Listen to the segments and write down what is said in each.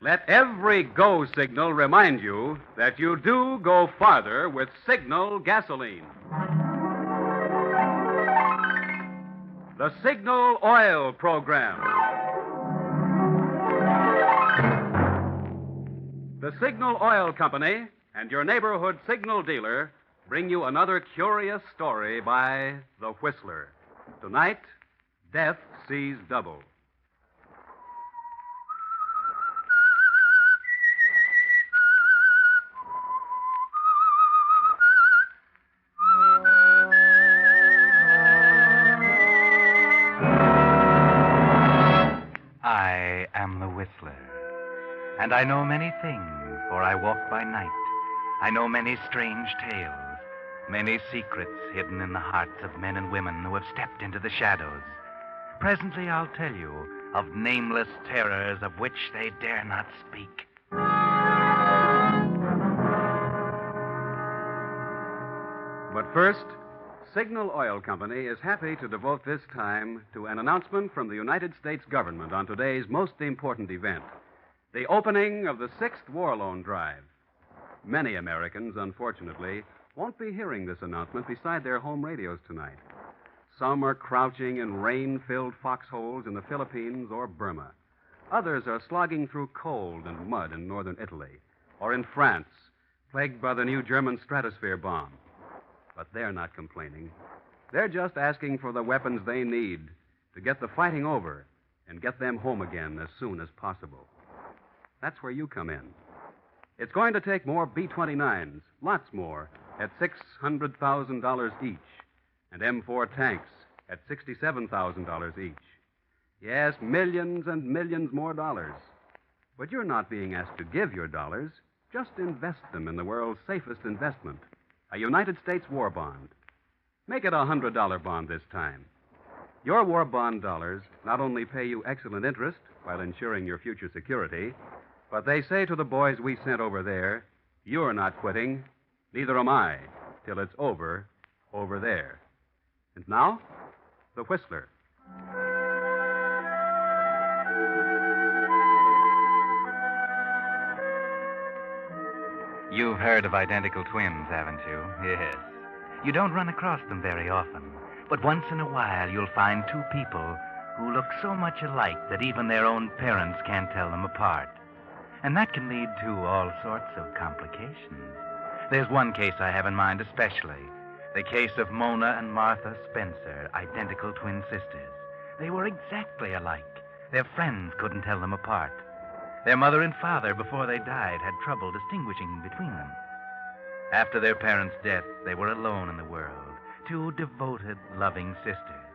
Let every go signal remind you that you do go farther with Signal gasoline. The Signal Oil Program. The Signal Oil Company and your neighborhood Signal dealer bring you another curious story by The Whistler. Tonight, Death Sees Double. I am the Whistler, and I know many things, for I walk by night. I know many strange tales, many secrets hidden in the hearts of men and women who have stepped into the shadows. Presently I'll tell you of nameless terrors of which they dare not speak. But first, Signal Oil Company is happy to devote this time to an announcement from the United States government on today's most important event, the opening of the 6th War Loan Drive. Many Americans, unfortunately, won't be hearing this announcement beside their home radios tonight. Some are crouching in rain-filled foxholes in the Philippines or Burma. Others are slogging through cold and mud in northern Italy, or in France, plagued by the new German stratosphere bomb. But they're not complaining. They're just asking for the weapons they need to get the fighting over and get them home again as soon as possible. That's where you come in. It's going to take more B-29s, lots more, at $600,000 each, and M4 tanks at $67,000 each. Yes, millions and millions more dollars. But you're not being asked to give your dollars. Just invest them in the world's safest investment, a United States war bond. Make it a $100 bond this time. Your war bond dollars not only pay you excellent interest while ensuring your future security, but they say to the boys we sent over there, you're not quitting, neither am I, till it's over there. And now, The Whistler. You've heard of identical twins, haven't you? Yes. You don't run across them very often, but once in a while you'll find two people who look so much alike that even their own parents can't tell them apart. And that can lead to all sorts of complications. There's one case I have in mind especially, the case of Mona and Martha Spencer, identical twin sisters. They were exactly alike. Their friends couldn't tell them apart. Their mother and father, before they died, had trouble distinguishing between them. After their parents' death, they were alone in the world. Two devoted, loving sisters.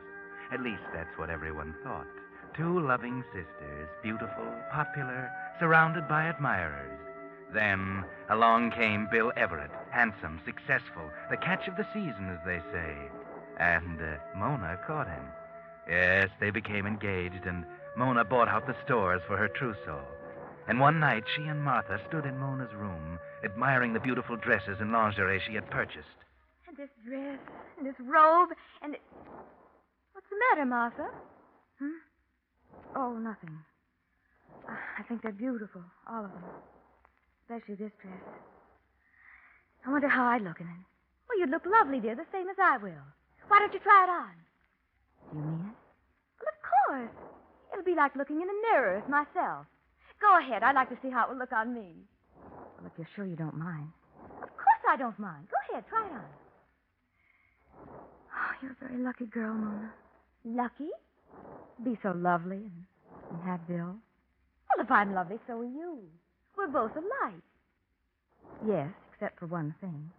At least that's what everyone thought. Two loving sisters, beautiful, popular, surrounded by admirers. Then along came Bill Everett, handsome, successful, the catch of the season, as they say. And Mona caught him. Yes, they became engaged, and Mona bought out the stores for her trousseau. And one night, she and Martha stood in Mona's room, admiring the beautiful dresses and lingerie she had purchased. And this dress, and this robe, and... What's the matter, Martha? Oh, nothing. I think they're beautiful, all of them. Especially this dress. I wonder how I'd look in it. Well, you'd look lovely, dear, the same as I will. Why don't you try it on? You mean it? Well, of course. It'll be like looking in a mirror as myself. Go ahead. I'd like to see how it will look on me. Well, if you're sure you don't mind. Of course I don't mind. Go ahead. Try it on. Oh, you're a very lucky girl, Mona. Lucky? Be so lovely and have Bill. Well, if I'm lovely, so are you. We're both alike. Yes, except for one thing.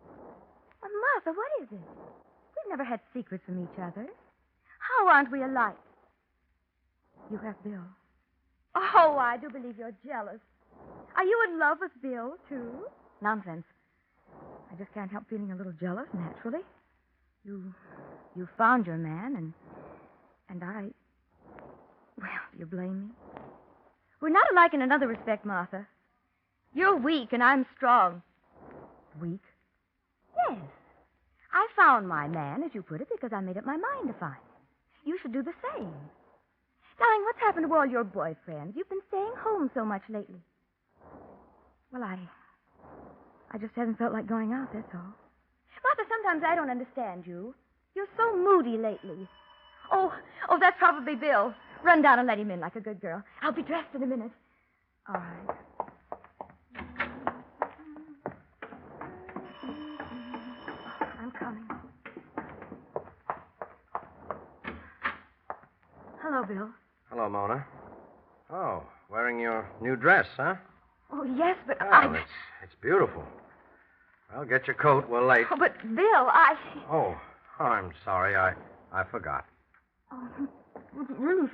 Well, Martha, what is it? We've never had secrets from each other. How aren't we alike? You have Bill. Oh, I do believe you're jealous. Are you in love with Bill, too? Nonsense. I just can't help feeling a little jealous, naturally. You found your man, and I... Well, do you blame me? We're not alike in another respect, Martha. You're weak, and I'm strong. Weak? Yes. I found my man, as you put it, because I made up my mind to find him. You should do the same. Darling, what's happened to all your boyfriends? You've been staying home so much lately. Well, I just haven't felt like going out, that's all. Martha, sometimes I don't understand you. You're so moody lately. Oh, that's probably Bill. Run down and let him in like a good girl. I'll be dressed in a minute. All right. I'm coming. Hello, Bill. Hello, Mona. Oh, wearing your new dress, huh? Oh, yes, but Well, it's beautiful. Well, get your coat. We're late. Oh, but Bill, Oh, I'm sorry. I forgot. Oh, really?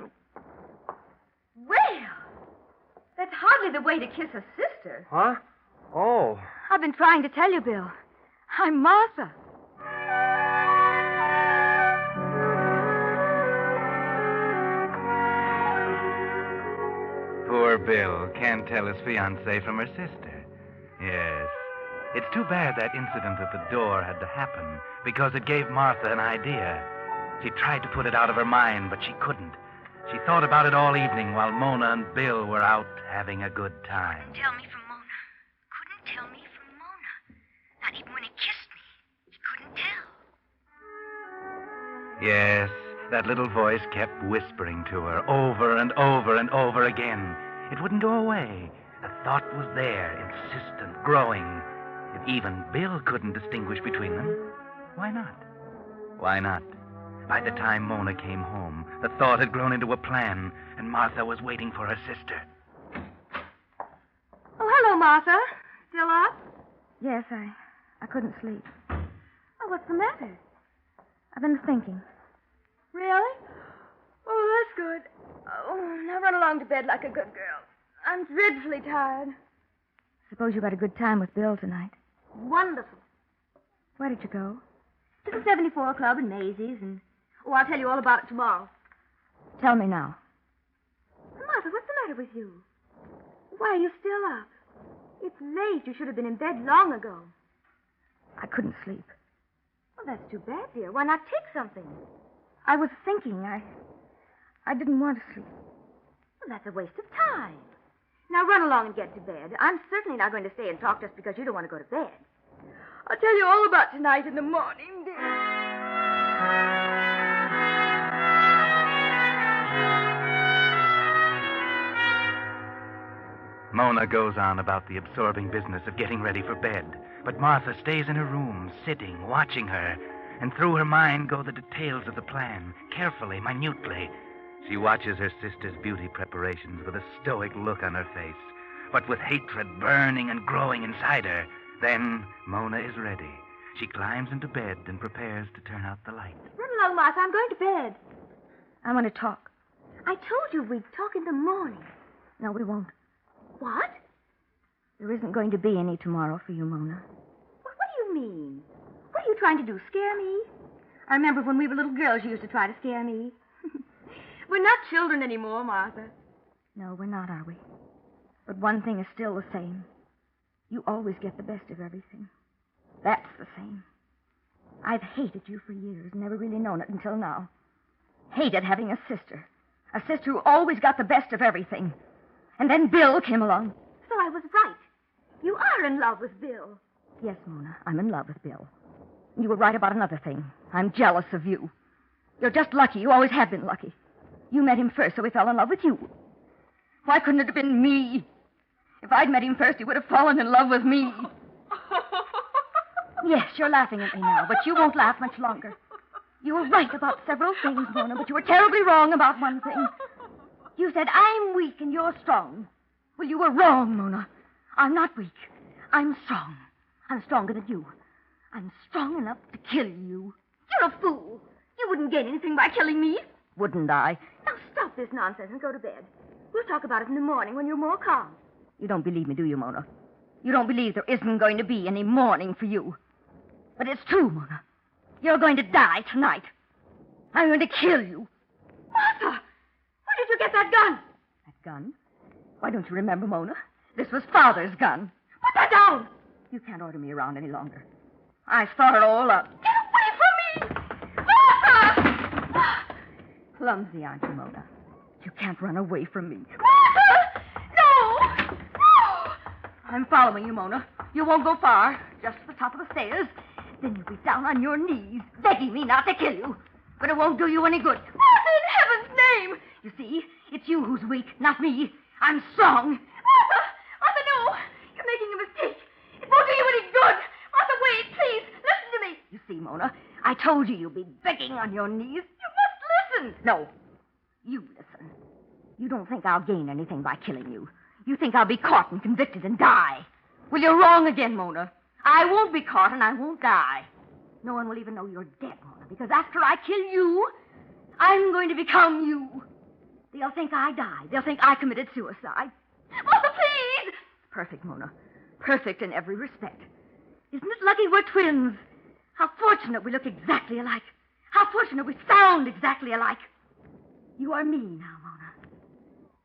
Well, that's hardly the way to kiss a sister. Huh? Oh. I've been trying to tell you, Bill. I'm Martha. Poor Bill can't tell his fiancée from her sister. Yes. It's too bad that incident at the door had to happen, because it gave Martha an idea. She tried to put it out of her mind, but she couldn't. She thought about it all evening while Mona and Bill were out having a good time. Tell me from Mona. Couldn't tell me from Mona. Not even when he kissed me. He couldn't tell. Yes, that little voice kept whispering to her over and over and over again. It wouldn't go away. The thought was there, insistent, growing. If even Bill couldn't distinguish between them, why not? Why not? By the time Mona came home, the thought had grown into a plan, and Martha was waiting for her sister. Oh, hello, Martha. Still up? Yes, I couldn't sleep. Oh, what's the matter? I've been thinking. Really? Oh, that's good. Oh, now run along to bed like a good girl. I'm dreadfully tired. Suppose you had a good time with Bill tonight. Wonderful. Where did you go? To the 74 Club in Maisie's, and... Oh, I'll tell you all about it tomorrow. Tell me now. Martha, what's the matter with you? Why are you still up? It's late. You should have been in bed long ago. I couldn't sleep. Well, that's too bad, dear. Why not take something? I was thinking. I didn't want to sleep. Well, that's a waste of time. Now run along and get to bed. I'm certainly not going to stay and talk just because you don't want to go to bed. I'll tell you all about tonight in the morning, dear. Mona goes on about the absorbing business of getting ready for bed, but Martha stays in her room, sitting, watching her, and through her mind go the details of the plan, carefully, minutely. She watches her sister's beauty preparations with a stoic look on her face, but with hatred burning and growing inside her. Then Mona is ready. She climbs into bed and prepares to turn out the light. Run along, Martha. I'm going to bed. I want to talk. I told you we'd talk in the morning. No, we won't. What? There isn't going to be any tomorrow for you, Mona. What do you mean? What are you trying to do, scare me? I remember when we were little girls, you used to try to scare me. We're not children anymore, Martha. No, we're not, are we? But one thing is still the same. You always get the best of everything. That's the same. I've hated you for years, never really known it until now. Hated having a sister who always got the best of everything. And then Bill came along. So I was right. You are in love with Bill. Yes, Mona, I'm in love with Bill. You were right about another thing. I'm jealous of you. You're just lucky. You always have been lucky. You met him first, so he fell in love with you. Why couldn't it have been me? If I'd met him first, he would have fallen in love with me. Yes, you're laughing at me now, but you won't laugh much longer. You were right about several things, Mona, but you were terribly wrong about one thing. You said, I'm weak and you're strong. Well, you were wrong, Mona. I'm not weak. I'm strong. I'm stronger than you. I'm strong enough to kill you. You're a fool. You wouldn't gain anything by killing me. Wouldn't I? Now stop this nonsense and go to bed. We'll talk about it in the morning when you're more calm. You don't believe me, do you, Mona? You don't believe there isn't going to be any morning for you. But it's true, Mona. You're going to die tonight. I'm going to kill you. Martha! Where did you get that gun? That gun? Why don't you remember, Mona? This was Father's gun. Put that down! You can't order me around any longer. I thought it all up. Get away from me! Martha! Clumsy, aren't you, Mona? You can't run away from me. Martha! No! No! I'm following you, Mona. You won't go far. Just to the top of the stairs. Then you'll be down on your knees, begging me not to kill you. But it won't do you any good. Martha, in heaven's name! You see, it's you who's weak, not me. I'm strong. Martha! Martha, no! You're making a mistake. It won't do you any good. Martha, wait, please. Listen to me. You see, Mona, I told you you'd be begging on your knees. You must listen. No, you listen. You don't think I'll gain anything by killing you. You think I'll be caught and convicted and die. Well, you're wrong again, Mona. I won't be caught and I won't die. No one will even know you're dead, Mona, because after I kill you, I'm going to become you. They'll think I died. They'll think I committed suicide. Martha, please! Perfect, Mona. Perfect in every respect. Isn't it lucky we're twins? How fortunate we look exactly alike. How fortunate we sound exactly alike. You are me now, Mona.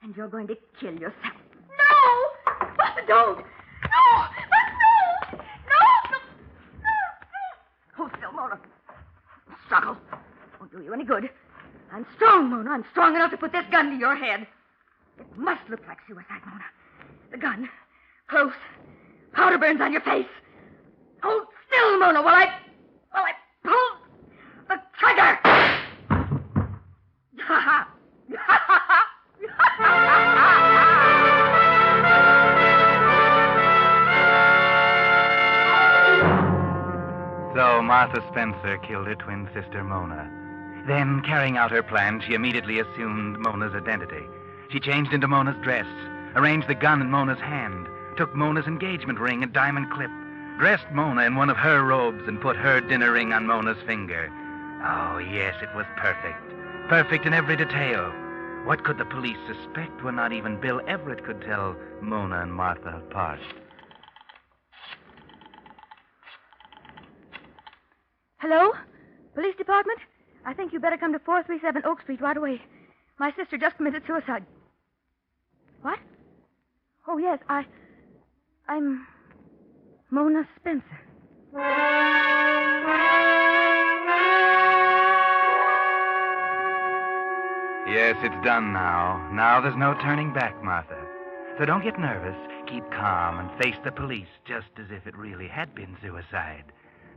And you're going to kill yourself. No! Martha, don't! No! Martha, no! No! Hold still, Mona. Struggle. Won't do you any good. I'm strong, Mona. I'm strong enough to put this gun to your head. It must look like suicide, Mona. The gun. Close. Powder burns on your face. Hold still, Mona, while I pull the trigger. Ha ha! Ha ha ha! So Martha Spencer killed her twin sister, Mona. Then, carrying out her plan, she immediately assumed Mona's identity. She changed into Mona's dress, arranged the gun in Mona's hand, took Mona's engagement ring and diamond clip, dressed Mona in one of her robes, and put her dinner ring on Mona's finger. Oh, yes, it was perfect. Perfect in every detail. What could the police suspect when not even Bill Everett could tell Mona and Martha apart? Hello? Police department? I think you better come to 437 Oak Street right away. My sister just committed suicide. What? Oh, yes, I'm Mona Spencer. Yes, it's done now. Now there's no turning back, Martha. So don't get nervous. Keep calm and face the police just as if it really had been suicide.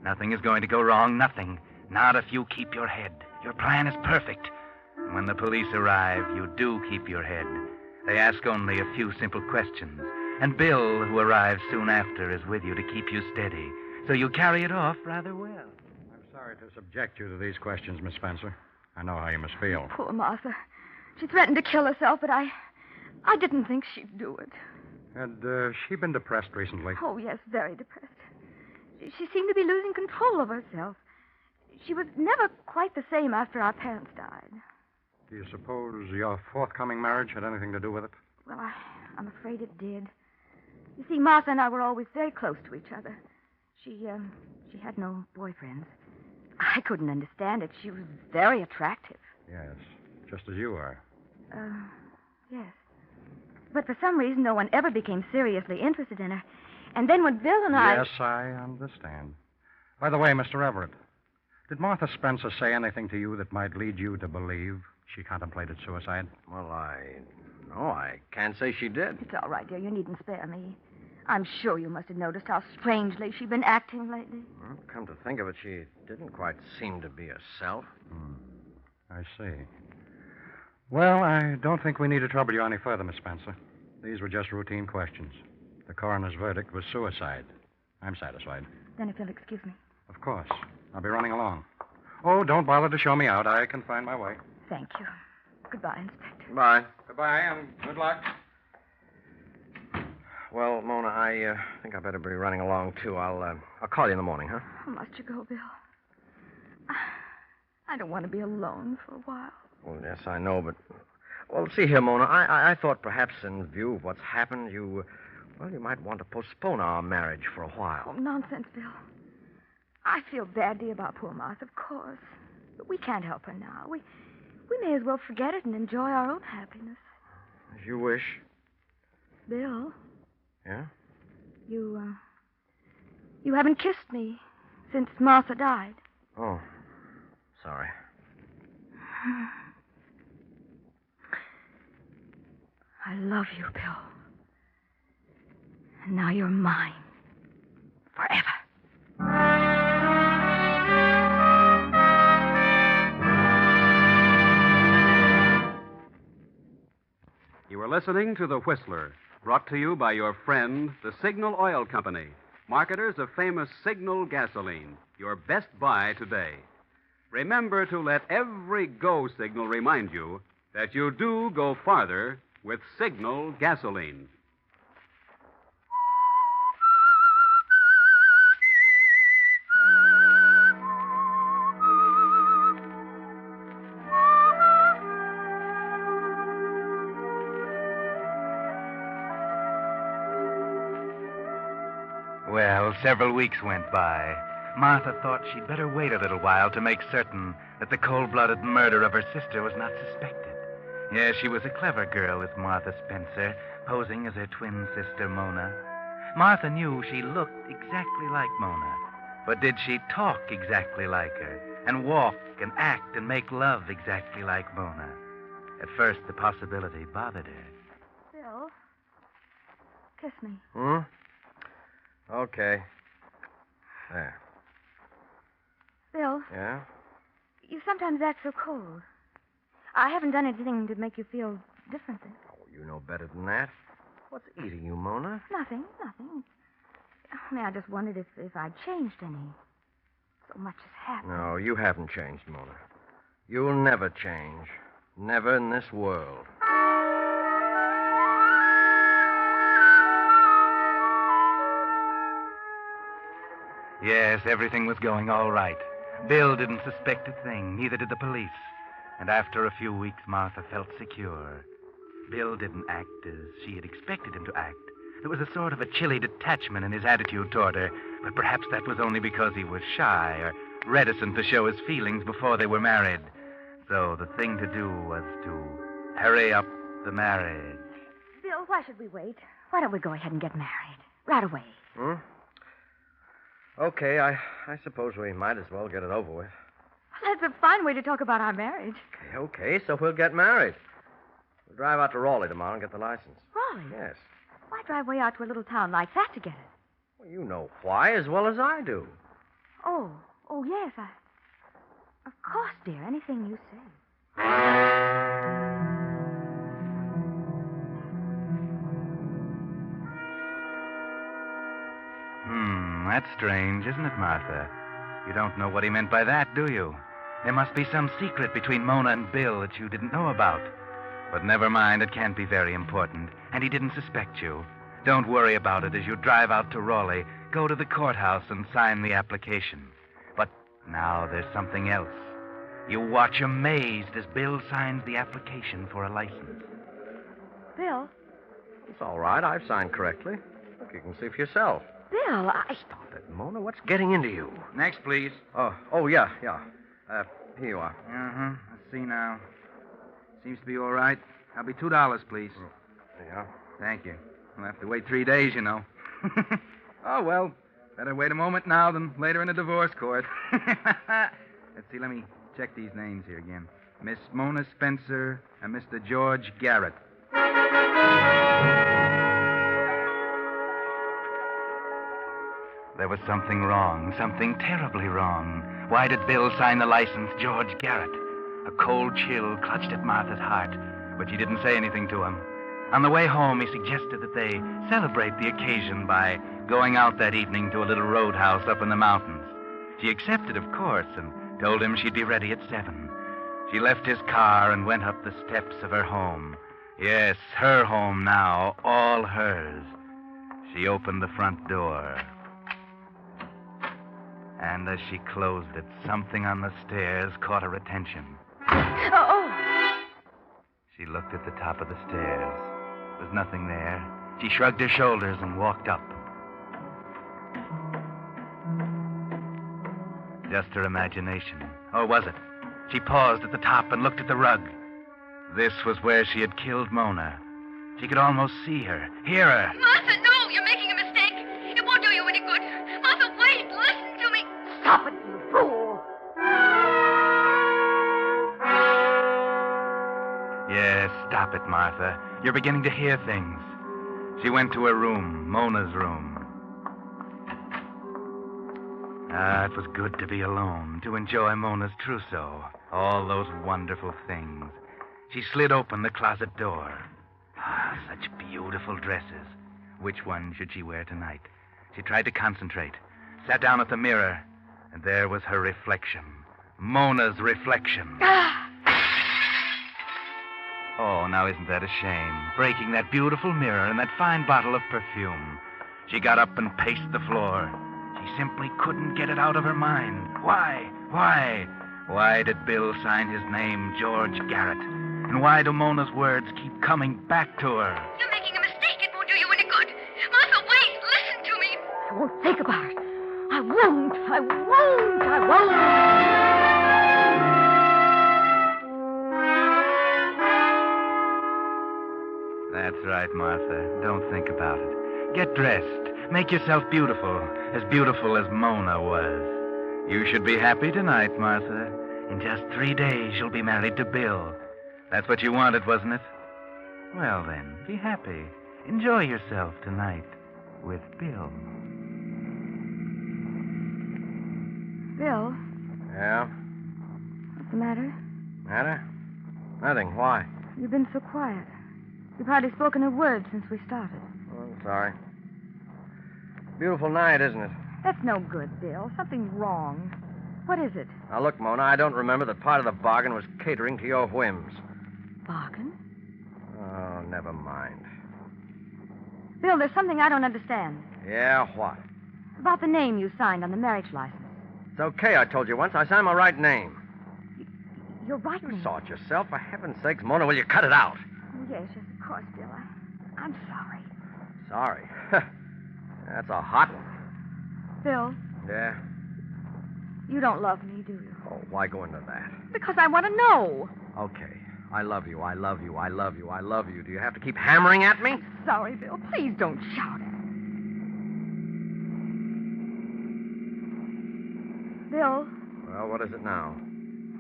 Nothing is going to go wrong, nothing. Not if you keep your head. Your plan is perfect. When the police arrive, you do keep your head. They ask only a few simple questions. And Bill, who arrives soon after, is with you to keep you steady. So you carry it off rather well. I'm sorry to subject you to these questions, Miss Spencer. I know how you must feel. Poor Martha. She threatened to kill herself, but I didn't think she'd do it. Had she been depressed recently? Oh, yes, very depressed. She seemed to be losing control of herself. She was never quite the same after our parents died. Do you suppose your forthcoming marriage had anything to do with it? Well, I'm afraid it did. You see, Martha and I were always very close to each other. She had no boyfriends. I couldn't understand it. She was very attractive. Yes, just as you are. Yes. But for some reason, no one ever became seriously interested in her. And then when Bill and I... Yes, I understand. By the way, Mr. Everett, did Martha Spencer say anything to you that might lead you to believe she contemplated suicide? Well, I can't say she did. It's all right, dear. You needn't spare me. I'm sure you must have noticed how strangely she'd been acting lately. Well, come to think of it, she didn't quite seem to be herself. I see. Well, I don't think we need to trouble you any further, Miss Spencer. These were just routine questions. The coroner's verdict was suicide. I'm satisfied. Then if you'll excuse me. Of course. I'll be running along. Oh, don't bother to show me out. I can find my way. Thank you. Goodbye, Inspector. Bye. Goodbye, and good luck. Well, Mona, I think I better be running along, too. I'll call you in the morning, huh? Oh, must you go, Bill? I don't want to be alone for a while. Well, yes, I know, but... Well, see here, Mona, I thought perhaps in view of what's happened, you might want to postpone our marriage for a while. Oh, nonsense, Bill. I feel badly about poor Martha, of course. But we can't help her now. We may as well forget it and enjoy our own happiness. As you wish. Bill, Yeah? you haven't kissed me since Martha died. Oh, sorry. I love you, Bill. And now you're mine. Forever. You are listening to The Whistler, brought to you by your friend, the Signal Oil Company, marketers of famous Signal gasoline, your best buy today. Remember to let every go signal remind you that you do go farther with Signal gasoline. Well, several weeks went by. Martha thought she'd better wait a little while to make certain that the cold-blooded murder of her sister was not suspected. Yes, she was a clever girl, this Martha Spencer, posing as her twin sister, Mona. Martha knew she looked exactly like Mona. But did she talk exactly like her, and walk and act and make love exactly like Mona? At first, the possibility bothered her. Bill, kiss me. Hmm? Okay. There. Bill, Yeah? you sometimes act so cold. I haven't done anything to make you feel different. Oh, you know better than that. What's eating you, Mona? Nothing. I mean, I just wondered if I'd changed any. So much has happened. No, you haven't changed, Mona. You'll never change. Never in this world. Yes, everything was going all right. Bill didn't suspect a thing, neither did the police. And after a few weeks, Martha felt secure. Bill didn't act as she had expected him to act. There was a sort of a chilly detachment in his attitude toward her, but perhaps that was only because he was shy or reticent to show his feelings before they were married. So the thing to do was to hurry up the marriage. Bill, why should we wait? Why don't we go ahead and get married? Right away. Hmm? Okay, I suppose we might as well get it over with. That's a fine way to talk about our marriage. Okay, so we'll get married. We'll drive out to Raleigh tomorrow and get the license. Raleigh? Yes. Why drive way out to a little town like that to get it? Well, you know why as well as I do. Oh, yes. Of course, dear. Anything you say. That's strange, isn't it, Martha? You don't know what he meant by that, do you? There must be some secret between Mona and Bill that you didn't know about. But never mind, it can't be very important. And he didn't suspect you. Don't worry about it as you drive out to Raleigh. Go to the courthouse and sign the application. But now there's something else. You watch amazed as Bill signs the application for a license. Bill? It's all right. I've signed correctly. Look, you can see for yourself. Bill, Stop it, Mona. What's getting into you? Next, please. Oh, yeah. Here you are. Uh-huh. Let's see now. Seems to be all right. That'll be $2, please. Yeah. Thank you. We'll have to wait 3 days, you know. Oh, well, better wait a moment now than later in a divorce court. Let's see, let me check these names here again. Miss Mona Spencer and Mr. George Garrett. There was something wrong, something terribly wrong. Why did Bill sign the license, George Garrett? A cold chill clutched at Martha's heart, but she didn't say anything to him. On the way home, he suggested that they celebrate the occasion by going out that evening to a little roadhouse up in the mountains. She accepted, of course, and told him she'd be ready at 7. She left his car and went up the steps of her home. Yes, her home now, all hers. She opened the front door. And as she closed it, something on the stairs caught her attention. Oh! She looked at the top of the stairs. There was nothing there. She shrugged her shoulders and walked up. Just her imagination. Or was it? She paused at the top and looked at the rug. This was where she had killed Mona. She could almost see her, hear her. Martha, no, you're making a mistake. It won't do you any good. Martha, wait, listen to me. Stop it, you fool! Yes, stop it, Martha. You're beginning to hear things. She went to her room, Mona's room. It was good to be alone, to enjoy Mona's trousseau, all those wonderful things. She slid open the closet door. Such beautiful dresses. Which one should she wear tonight? She tried to concentrate, sat down at the mirror, and there was her reflection. Mona's reflection. Oh, now isn't that a shame? Breaking that beautiful mirror and that fine bottle of perfume. She got up and paced the floor. She simply couldn't get it out of her mind. Why? Why did Bill sign his name George Garrett? And why do Mona's words keep coming back to her? You're making a mistake. It won't do you any good. Martha, wait. Listen to me. I won't think about it. I won't. That's right, Martha. Don't think about it. Get dressed. Make yourself beautiful as Mona was. You should be happy tonight, Martha. In just 3 days, you'll be married to Bill. That's what you wanted, wasn't it? Well, then, be happy. Enjoy yourself tonight with Bill. Bill, Yeah? what's the matter? Matter? Nothing. Why? You've been so quiet. You've hardly spoken a word since we started. Oh, I'm sorry. Beautiful night, isn't it? That's no good, Bill. Something's wrong. What is it? Now, look, Mona, I don't remember that part of the bargain was catering to your whims. Bargain? Oh, never mind. Bill, there's something I don't understand. Yeah, what? About the name you signed on the marriage license. It's okay, I told you once. I signed my right name. You're right, You name. saw it yourself. For heaven's sakes, Mona, will you cut it out? Oh, yes, of course, Bill. I'm sorry. Sorry. That's a hot one. Bill, Yeah? you don't love me, do you? Oh, why go into that? Because I want to know. Okay. I love you. Do you have to keep hammering at me? Sorry, Bill. Please don't shout at me. Bill, Well, what is it now?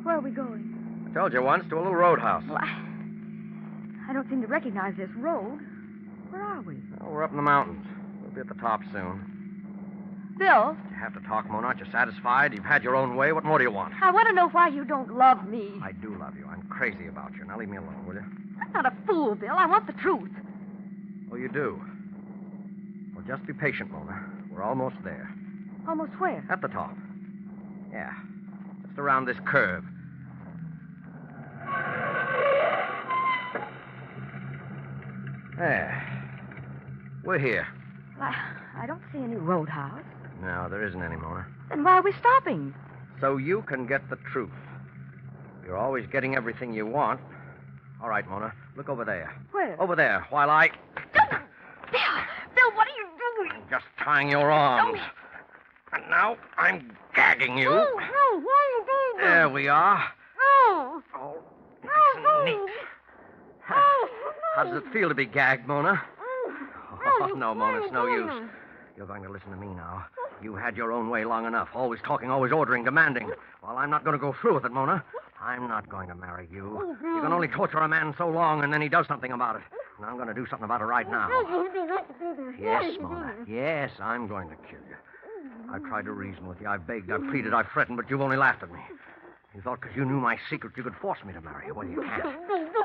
where are we going? I told you once, to a little roadhouse. Well, I don't seem to recognize this road. Where are we? Well, we're up in the mountains. We'll be at the top soon. Bill, You have to talk, Mona. Aren't you satisfied? You've had your own way. What more do you want? I want to know why you don't love me. I do love you. I'm crazy about you. Now leave me alone, will you? I'm not a fool, Bill. I want the truth. Oh, you do? Well, just be patient, Mona. We're almost there. Almost where? At the top. Yeah. Just around this curve. There. We're here. I don't see any roadhouse. No, there isn't any, Mona. Then why are we stopping? So you can get the truth. You're always getting everything you want. All right, Mona. Look over there. Where? Over there, while I... Bill, what are you doing? Just tying your arms. And now I'm gagging you. No, why are you doing There we are. No. Oh, nice and neat. How does it feel to be gagged, Mona? Oh, no, Mona, it's no use. You're going to listen to me now. You had your own way long enough. Always talking, always ordering, demanding. Well, I'm not going to go through with it, Mona. I'm not going to marry you. You can only torture a man so long, and then he does something about it. And I'm going to do something about it right now. Yes, Mona. Yes, I'm going to kill you. I've tried to reason with you. I've begged, I've pleaded, I've threatened, but you've only laughed at me. You thought because you knew my secret you could force me to marry you. Well, you can't.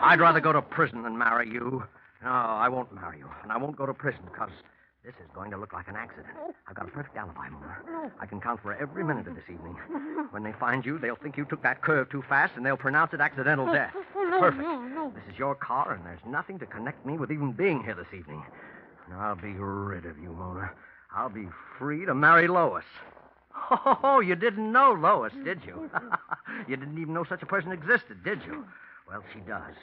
I'd rather go to prison than marry you. No, I won't marry you. And I won't go to prison because this is going to look like an accident. I've got a perfect alibi, Mona. I can count for every minute of this evening. When they find you, they'll think you took that curve too fast, and they'll pronounce it accidental death. Perfect. This is your car, and there's nothing to connect me with even being here this evening. And I'll be rid of you, Mona. I'll be free to marry Lois. Oh, you didn't know Lois, did you? You didn't even know such a person existed, did you? Well, she does.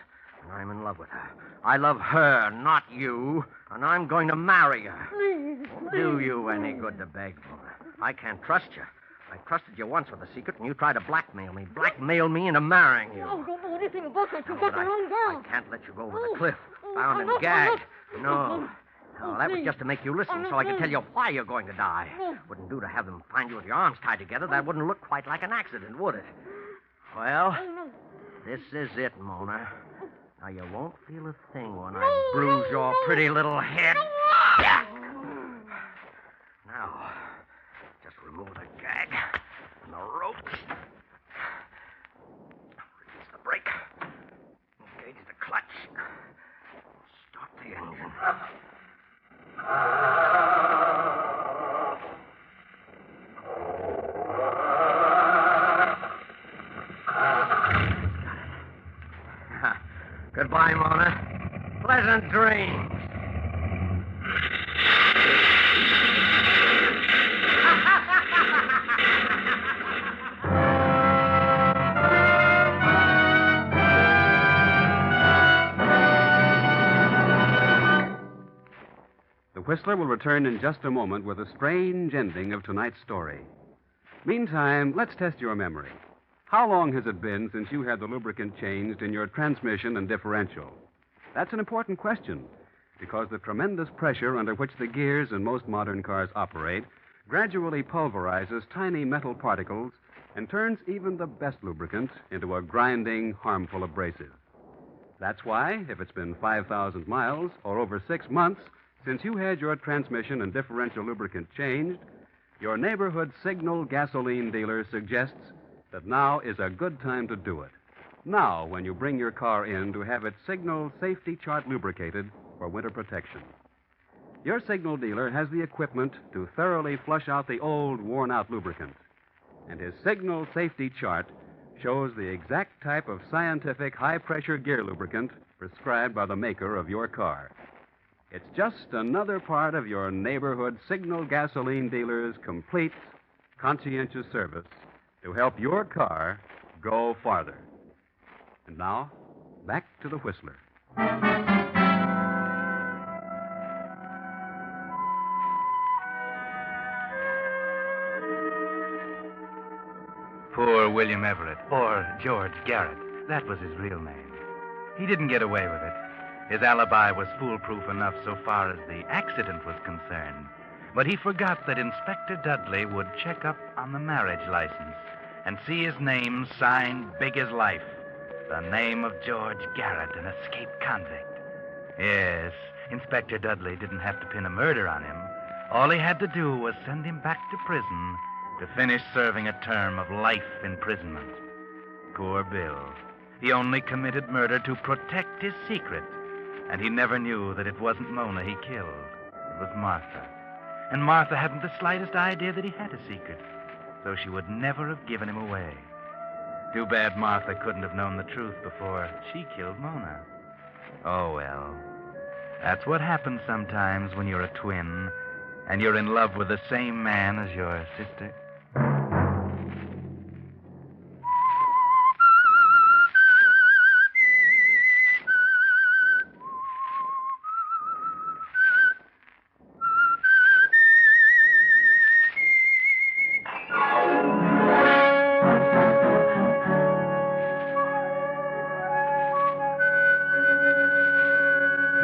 And I'm in love with her. I love her, not you. And I'm going to marry her. Won't do you any good to beg, Mona. I can't trust you. I trusted you once with a secret, and you tried to blackmail me into marrying you. Don't do anything about that. No, but I can't let you go over the cliff, bound and gagged. No. No, that was just to make you listen so I could tell you why you're going to die. Wouldn't do to have them find you with your arms tied together. That wouldn't look quite like an accident, would it? Well, this is it, Mona. Now, you won't feel a thing when I bruise your pretty little head. Now, just remove the gag and the rope. Release the brake. Engage the clutch. Start the engine. Goodbye, Mona. Pleasant dreams. The Whistler will return in just a moment with a strange ending of tonight's story. Meantime, let's test your memory. How long has it been since you had the lubricant changed in your transmission and differential? That's an important question, because the tremendous pressure under which the gears in most modern cars operate gradually pulverizes tiny metal particles and turns even the best lubricant into a grinding, harmful abrasive. That's why, if it's been 5,000 miles or over 6 months since you had your transmission and differential lubricant changed, your neighborhood Signal gasoline dealer suggests that now is a good time to do it. Now, when you bring your car in to have its Signal Safety Chart lubricated for winter protection. Your Signal dealer has the equipment to thoroughly flush out the old, worn-out lubricant. And his Signal Safety Chart shows the exact type of scientific high-pressure gear lubricant prescribed by the maker of your car. It's just another part of your neighborhood Signal gasoline dealer's complete, conscientious service to help your car go farther. And now, back to the Whistler. Poor William Everett, or George Garrett. That was his real name. He didn't get away with it. His alibi was foolproof enough so far as the accident was concerned. But he forgot that Inspector Dudley would check up on the marriage license and see his name signed big as life. The name of George Garrett, an escaped convict. Yes, Inspector Dudley didn't have to pin a murder on him. All he had to do was send him back to prison to finish serving a term of life imprisonment. Poor Bill. He only committed murder to protect his secret, and he never knew that it wasn't Mona he killed. It was Martha. And Martha hadn't the slightest idea that he had a secret, so she would never have given him away. Too bad Martha couldn't have known the truth before she killed Mona. Oh, well. That's what happens sometimes when you're a twin and you're in love with the same man as your sister.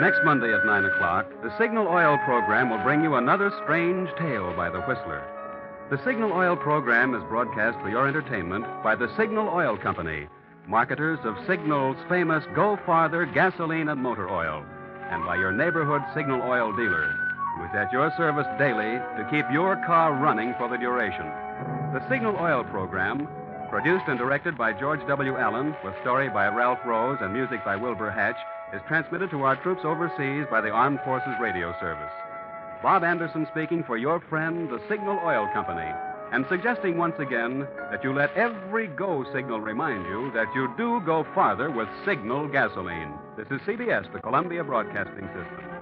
Next Monday at 9 o'clock, the Signal Oil program will bring you another strange tale by the Whistler. The Signal Oil program is broadcast for your entertainment by the Signal Oil Company, marketers of Signal's famous Go Farther gasoline and motor oil, and by your neighborhood Signal Oil dealer, who is at your service daily to keep your car running for the duration. The Signal Oil program, produced and directed by George W. Allen, with story by Ralph Rose and music by Wilbur Hatch, is transmitted to our troops overseas by the Armed Forces Radio Service. Bob Anderson speaking for your friend, the Signal Oil Company, and suggesting once again that you let every go signal remind you that you do go farther with Signal gasoline. This is CBS, the Columbia Broadcasting System.